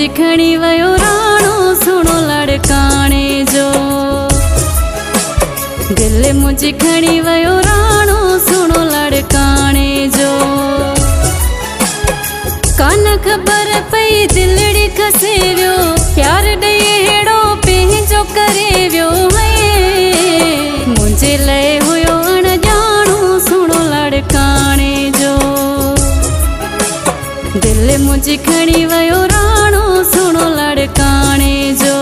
मुझी खणी वयो राणो सुनो लड़काने जो। दिल मुझी खणी वयो राणो सुनो लड़काने जो। कान खबर पई दिलड़ी खसे वियो, प्यार ॾेई हेड़ो पंहिंजो करे वियो है। मुझे लय हुयो अणजाणो सुनो लड़काने जो। दिल मुझी खणी वयो राणो सुनो लड़काने जो।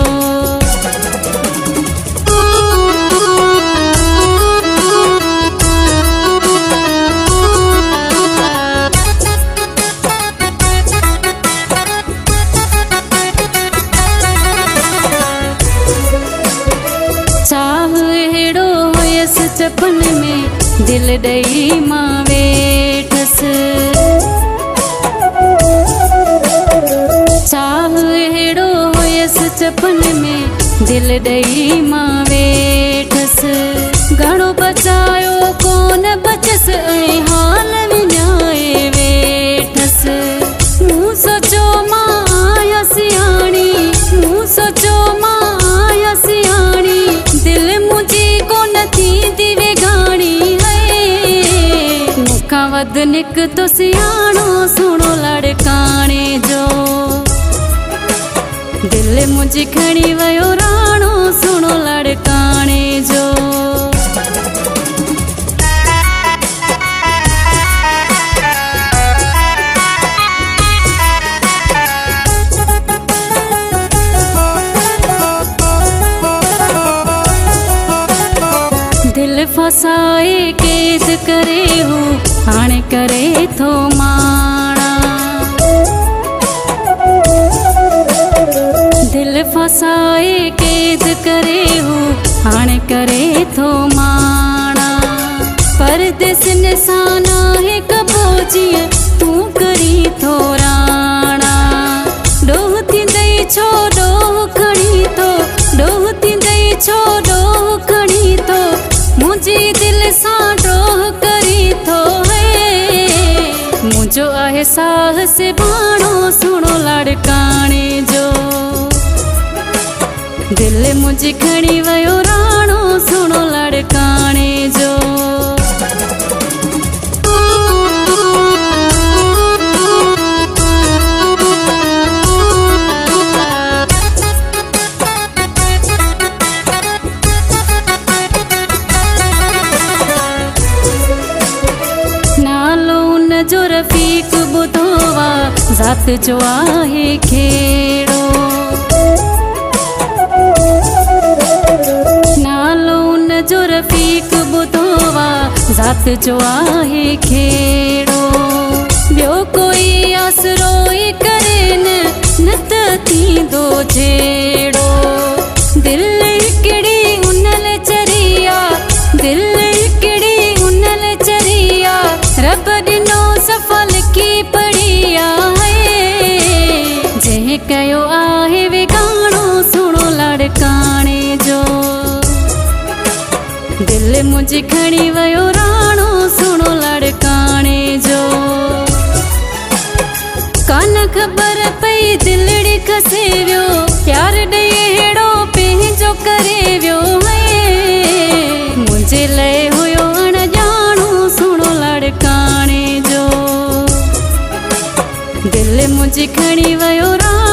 चाह हेड़ो हुयस चपन में दिल ॾेई मां वेठस। चाह हेड़ो हुयस चपन में दिल ॾेई मां वेठस। घणो बचायो कोन बचस ऐं हाल विञाए वेठस। मूं सोचो मां आया सियाणी, मूं सोचो मां आया सियाणी। दिल मुझी कोन थींदी वेगाणी है। मूंखां वध निकतो सियाणो सुनो लड़काने जो। दिल मुझी खणी वयो राणो सुनो लड़काने जो। दिल फसाए कैद करे हूँ हाणे करे थो माणा। दिल फसाए कैद करे हूँ हाणे करे थो माणा। परदेस निशाना है कबो जीअं तूं करी थो राणा। डोह थींदई छो डोह खणी थो, डोह थींदई छो डोह खणी थो। मुझी दिल सां ड्रोह करी थो है। मुझो आहे साहस बाणो सुनो लड़काने जो। दिल मुझी खणी वयो राणो सुनो लड़काने जो। जो रफीक बुधोवा ज़ात जो आहे खेड़ो। नालो उन जो रफीक बुधोवा ज़ात जो आहे खेड़ो। ॿियो कोई आसरो ई करे न त थींदो जहिड़ो। दिल हिकिड़ी उनल चरिया, दिल हिकिड़ी उनल चरिया। रब ॾिनो सफल की पढ़िया है। जंहिं कयो आहे वेगाणो सुनो लड़काने जो। दिल मुझी खणी वयो राणो सुनो लड़काने जो। कान खबर पई दिलड़ी खसे वियो, प्यार ॾेई हेड़ो पंहिंजो करे वियो है। मुझे लय हुयो अणजाणो सुनो लड़काने जो। दिल मुझी खणी वयो राणो